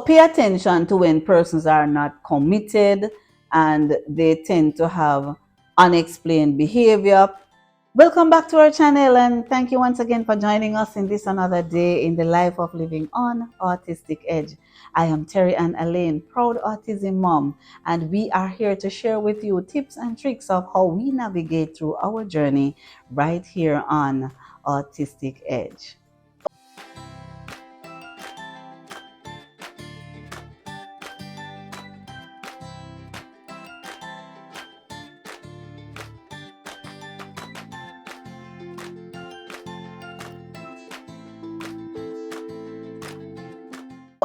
pay attention to when persons are not committed and they tend to have unexplained behavior. Welcome back to our channel, and thank you once again for joining us in this another day in the life of living on Autistic Edge. I am Terry Ann Elaine, proud autism mom, and we are here to share with you tips and tricks of how we navigate through our journey right here on Autistic Edge.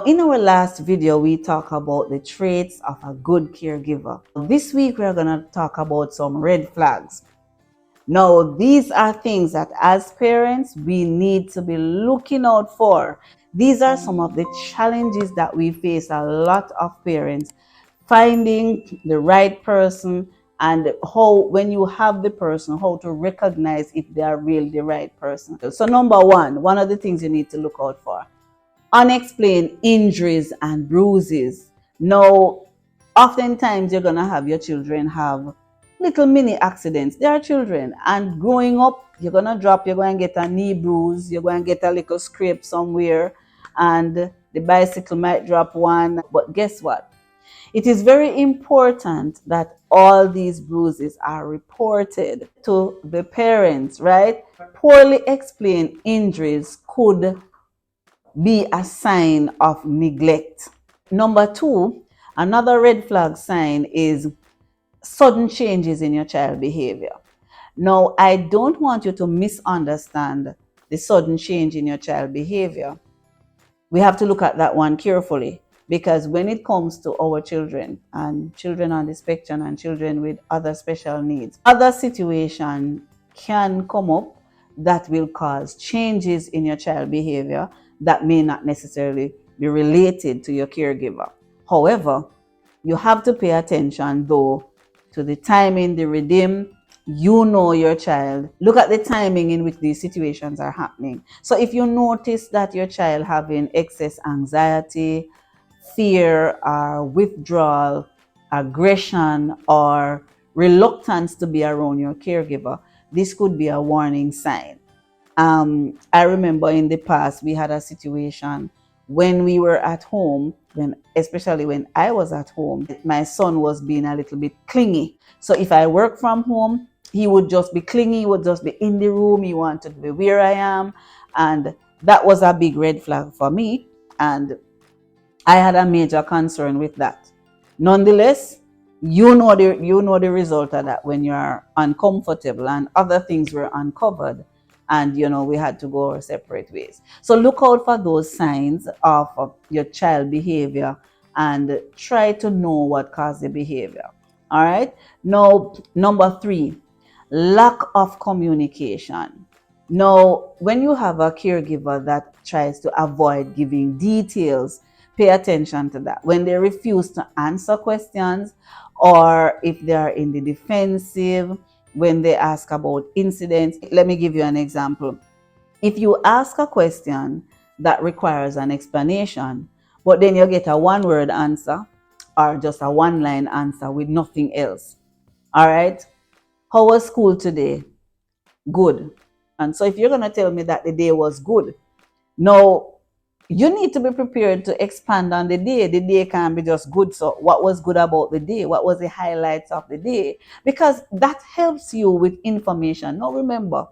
In our last video, we talked about the traits of a good caregiver. This week, we're going to talk about some red flags. Now, these are things that as parents, we need to be looking out for. These are some of the challenges that we face, a lot of parents, finding the right person, and how, when you have the person, how to recognize if they are really the right person. So number one of the things you need to look out for: unexplained injuries and bruises. Now, oftentimes you're going to have your children have little mini accidents. They are children, and growing up, you're going to drop, you're going to get a knee bruise, you're going to get a little scrape somewhere, and the bicycle might drop one. But guess what? It is very important that all these bruises are reported to the parents, right? Poorly explained injuries could be a sign of neglect. Number two, another red flag sign is sudden changes in your child behavior. Now, I don't want you to misunderstand the sudden change in your child behavior. We have to look at that one carefully, because when it comes to our children and children on the spectrum and children with other special needs, other situations can come up that will cause changes in your child behavior that may not necessarily be related to your caregiver. However, you have to pay attention though to the timing, the rhythm. You know your child. Look at the timing in which these situations are happening. So if you notice that your child having excess anxiety, fear, or withdrawal, aggression, or reluctance to be around your caregiver, this could be a warning sign. I remember in the past we had a situation when we were at home, especially when I was at home, my son was being a little bit clingy. So if I work from home, he would just be clingy, he would just be in the room, he wanted to be where I am. And that was a big red flag for me. And I had a major concern with that. Nonetheless, you know the result of that when you're uncomfortable, and other things were uncovered, and we had to go our separate ways. So look out for those signs of your child behavior and try to know what caused the behavior. All right. Now, number three, lack of communication. Now, when you have a caregiver that tries to avoid giving details, pay attention to that. When they refuse to answer questions, or if they are in the defensive, when they ask about incidents. Let me give you an example. If you ask a question that requires an explanation, but then you get a one-word answer or just a one-line answer with nothing else. All right. How was school today? Good. And so if you're going to tell me that the day was good, now you need to be prepared to expand on the day. The day can't be just good. So what was good about the day? What was the highlights of the day? Because that helps you with information. Now remember,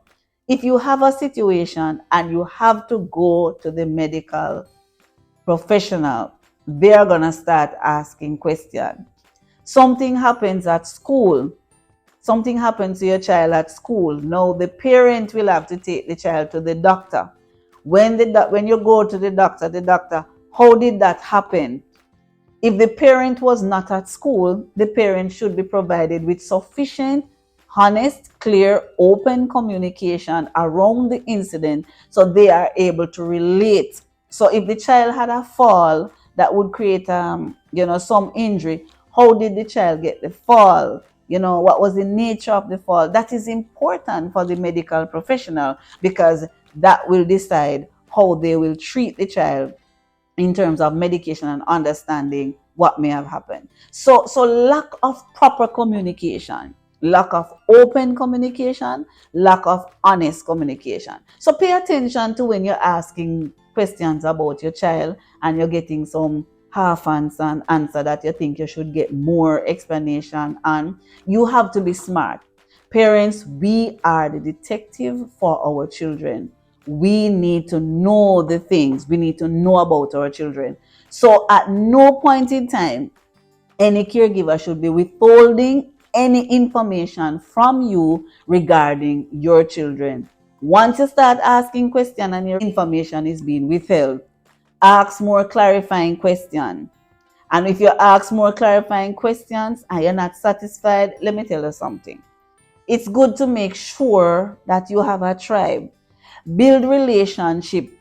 if you have a situation and you have to go to the medical professional, they're going to start asking questions. Something happens at school. Something happens to your child at school. Now the parent will have to take the child to the doctor. When you go to the doctor, how did that happen? If the parent was not at school, the parent should be provided with sufficient, honest, clear, open communication around the incident so they are able to relate. So if the child had a fall that would create some injury, how did the child get the fall? What was the nature of the fall? That is important for the medical professional, because that will decide how they will treat the child in terms of medication and understanding what may have happened. So lack of proper communication, lack of open communication, lack of honest communication. So pay attention to when you're asking questions about your child and you're getting some half answer that you think you should get more explanation on. You have to be smart. Parents, we are the detective for our children. We need to know the things. We need to know about our children. So at no point in time, any caregiver should be withholding any information from you regarding your children. Once you start asking questions and your information is being withheld, ask more clarifying questions. And if you ask more clarifying questions and you're not satisfied, let me tell you something. It's good to make sure that you have a tribe. Build relationship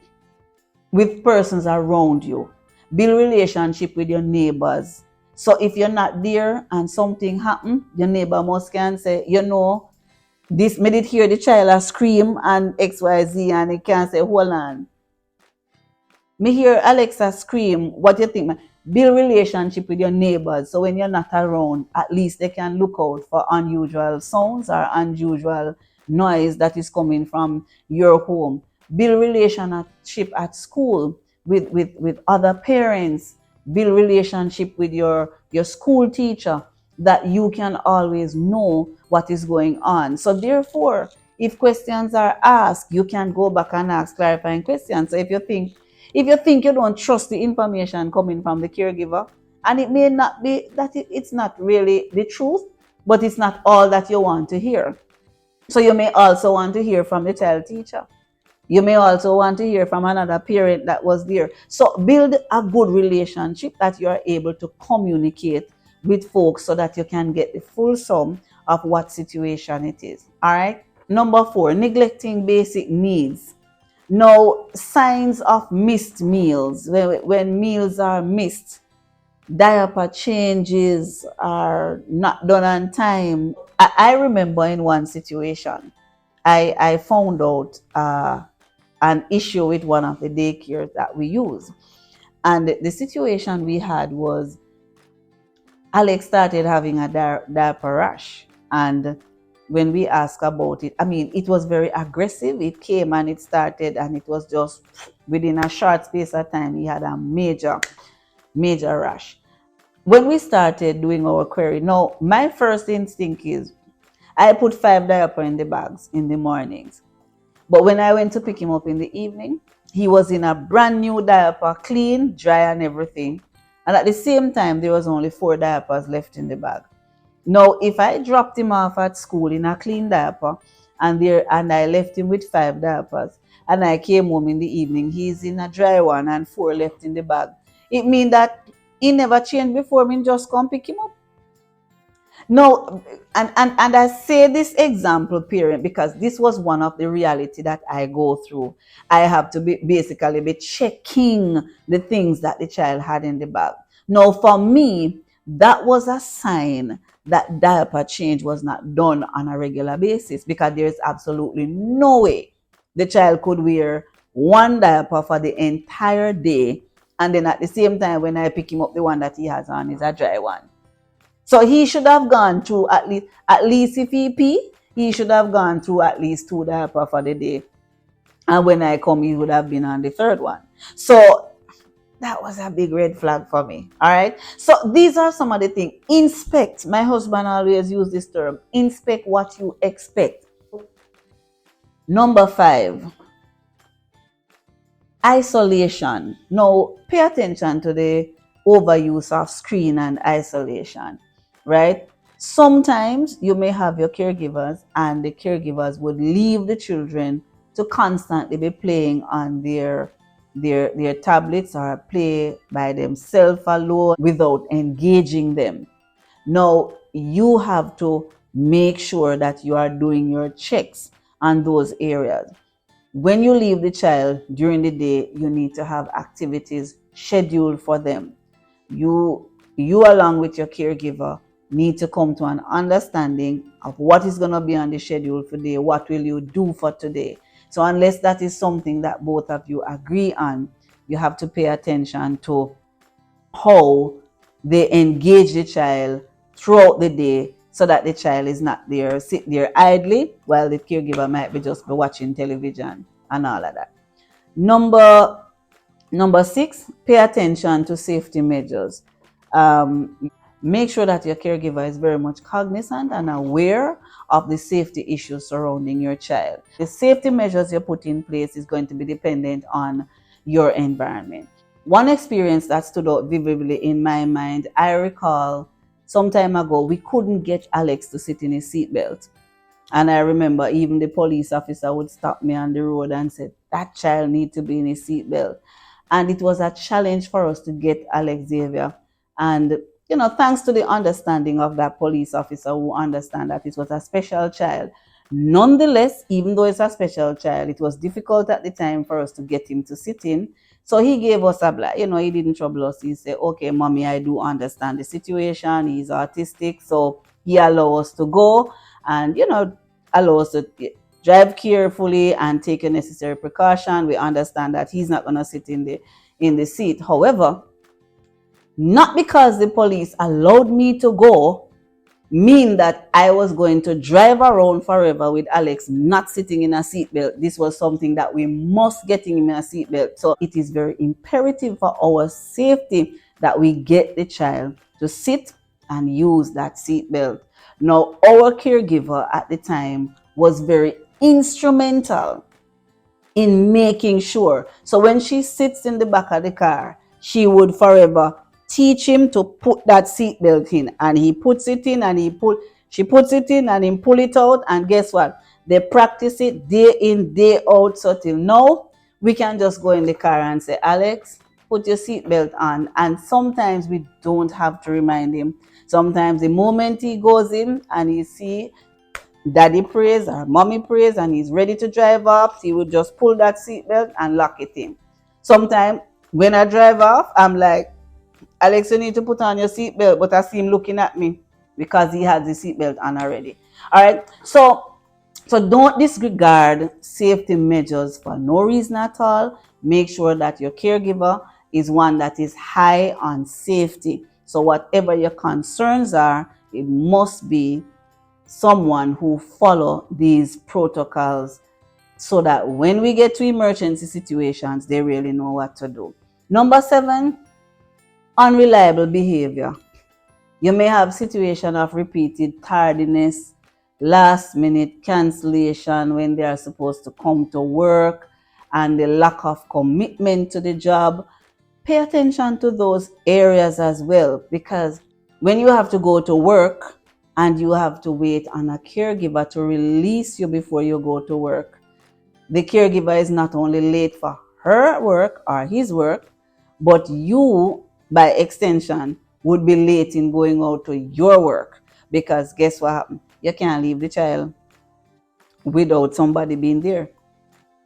with persons around you. Build relationship with your neighbors. So if you're not there and something happen, your neighbor must can say, this made it hear the child scream and XYZ, and it can say, hold on. Me hear Alexa scream. What do you think? Build relationship with your neighbors. So when you're not around, at least they can look out for unusual sounds or unusual noise that is coming from your home. Build relationship at school with other parents. Build relationship with your school teacher, that you can always know what is going on. So therefore, if questions are asked, you can go back and ask clarifying questions. So if you think you don't trust the information coming from the caregiver, and it may not be that it's not really the truth, but it's not all that you want to hear. So you may also want to hear from the child teacher. You may also want to hear from another parent that was there. So build a good relationship that you are able to communicate with folks so that you can get the full sum of what situation it is. All right. Number 4, neglecting basic needs. Now, signs of missed meals. When meals are missed, diaper changes are not done on time. I remember in one situation, I found out an issue with one of the daycares that we use. And the situation we had was Alex started having a diaper rash. And when we asked about it, I mean, it was very aggressive. It came and it started, and it was just within a short space of time, he had a major rash. When we started doing our query, now my first instinct is I put 5 diapers in the bags in the mornings. But when I went to pick him up in the evening, he was in a brand new diaper, clean, dry, and everything. And at the same time, there was only 4 diapers left in the bag. Now, if I dropped him off at school in a clean diaper and I left him with 5 diapers, and I came home in the evening, he's in a dry one and 4 left in the bag, it means that he never changed before me, just come pick him up. No, and I say this example, parent, because this was one of the reality that I go through. I have to basically be checking the things that the child had in the bag. Now, for me, that was a sign that diaper change was not done on a regular basis, because there is absolutely no way the child could wear one diaper for the entire day, and then at the same time when I pick him up, the one that he has on is a dry one. So he should have gone through at least if he pee, he should have gone through at least 2 diapers for the day. And when I come, he would have been on the 3rd one. So that was a big red flag for me. All right. So these are some of the things. Inspect. My husband always use this term. Inspect what you expect. Number 5, isolation. Now, pay attention to the overuse of screen and isolation, right? Sometimes you may have your caregivers, and the caregivers would leave the children to constantly be playing on their tablets or play by themselves alone without engaging them. Now, you have to make sure that you are doing your checks on those areas. When you leave the child during the day, you need to have activities scheduled for them. You along with your caregiver need to come to an understanding of what is going to be on the schedule for today. What will you do for today? So unless that is something that both of you agree on, you have to pay attention to how they engage the child throughout the day, so that the child is not there, sit there idly while the caregiver might be just be watching television and all of that. Number 6, pay attention to safety measures. Make sure that your caregiver is very much cognizant and aware of the safety issues surrounding your child. The safety measures you put in place is going to be dependent on your environment. One experience that stood out vividly in my mind, I recall some time ago, we couldn't get Alex to sit in his seatbelt. And I remember even the police officer would stop me on the road and said, that child needs to be in his seatbelt. And it was a challenge for us to get Alex Xavier. And, thanks to the understanding of that police officer who understand that it was a special child. Nonetheless, even though it's a special child, it was difficult at the time for us to get him to sit in. So he gave us a black, he didn't trouble us. He said, okay, mommy, I do understand the situation. He's autistic. So he allowed us to go and, allow us to drive carefully and take a necessary precaution. We understand that he's not going to sit in the seat. However, not because the police allowed me to go mean that I was going to drive around forever with Alex not sitting in a seatbelt. This was something that we must get him in a seatbelt. So it is very imperative for our safety that we get the child to sit and use that seatbelt. Now, our caregiver at the time was very instrumental in making sure. So when she sits in the back of the car, she would forever teach him to put that seatbelt in, and he puts it in, and she puts it in, and he pull it out, and guess what? They practice it day in, day out. So till now, we can just go in the car and say, Alex, put your seatbelt on. And sometimes we don't have to remind him. Sometimes the moment he goes in and he see daddy prays or mommy prays and he's ready to drive off, he would just pull that seatbelt and lock it in. Sometimes when I drive off, I'm like, Alex, you need to put on your seatbelt, but I see him looking at me because he has the seatbelt on already. All right, so don't disregard safety measures for no reason at all. Make sure that your caregiver is one that is high on safety. So whatever your concerns are, it must be someone who follow these protocols, so that when we get to emergency situations, they really know what to do. Number 7, unreliable behavior. You may have situation of repeated tardiness, last minute cancellation when they are supposed to come to work, and the lack of commitment to the job. Pay attention to those areas as well, because when you have to go to work and you have to wait on a caregiver to release you before you go to work, the caregiver is not only late for her work or his work, but you, by extension, would be late in going out to your work. Because guess what happens? You can't leave the child without somebody being there.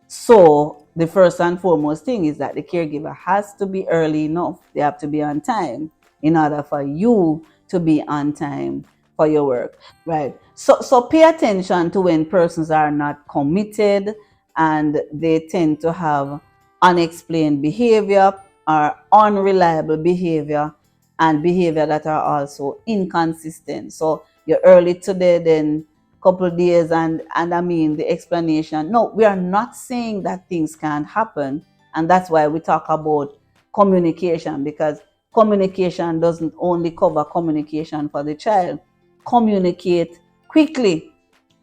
So the first and foremost thing is that the caregiver has to be early enough. They have to be on time in order for you to be on time for your work, right? So pay attention to when persons are not committed and they tend to have unexplained behavior or unreliable behavior, and behavior that are also inconsistent. So you're early today, then couple days, and I mean the explanation. No, we are not saying that things can't happen, and that's why we talk about communication, because communication doesn't only cover communication for the child. Communicate quickly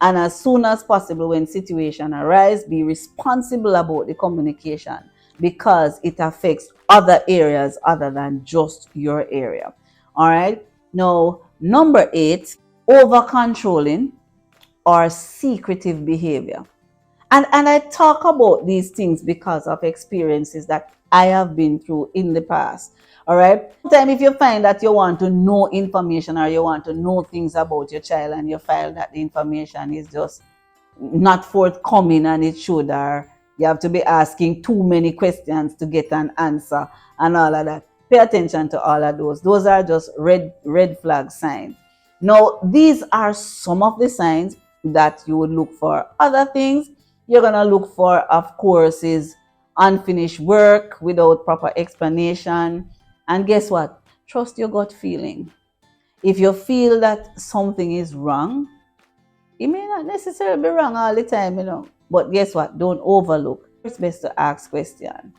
and as soon as possible when situation arise. Be responsible about the communication, because it affects other areas other than just your area. All right, now number 8, over controlling or secretive behavior. And I talk about these things because of experiences that I have been through in the past. All right. Sometimes if you find that you want to know information or you want to know things about your child, and you find that the information is just not forthcoming and it should, or you have to be asking too many questions to get an answer and all of that. Pay attention to all of those. Those are just red flag signs. Now, these are some of the signs that you would look for. Other things you're going to look for, of course, is unfinished work without proper explanation. And guess what? Trust your gut feeling. If you feel that something is wrong, it may not necessarily be wrong all the time, But guess what? Don't overlook. It's best to ask questions,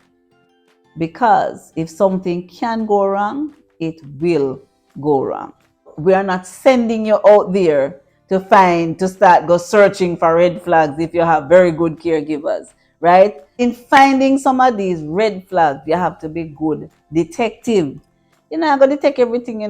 because if something can go wrong, it will go wrong. We are not sending you out there to start go searching for red flags if you have very good caregivers, right? In finding some of these red flags, you have to be good detective. You're not going to detect everything.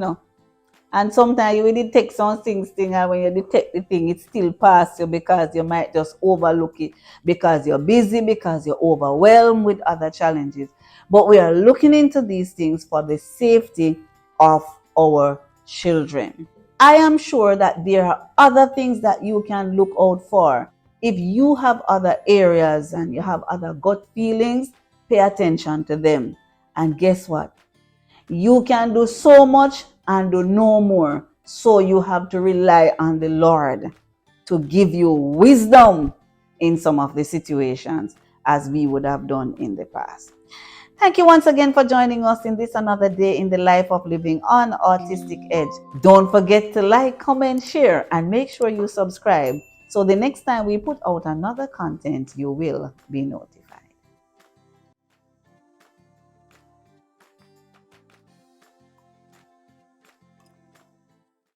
And sometimes you will detect some thing, and when you detect the thing, it still pass you because you might just overlook it because you're busy, because you're overwhelmed with other challenges. But we are looking into these things for the safety of our children. I am sure that there are other things that you can look out for. If you have other areas and you have other gut feelings, pay attention to them. And guess what? You can do so much and do no more. So you have to rely on the Lord to give you wisdom in some of the situations, as we would have done in the past. Thank you once again for joining us in this another day in the life of living on Autistic Edge. Don't forget to like, comment, share, and make sure you subscribe so the next time we put out another content, you will be notified.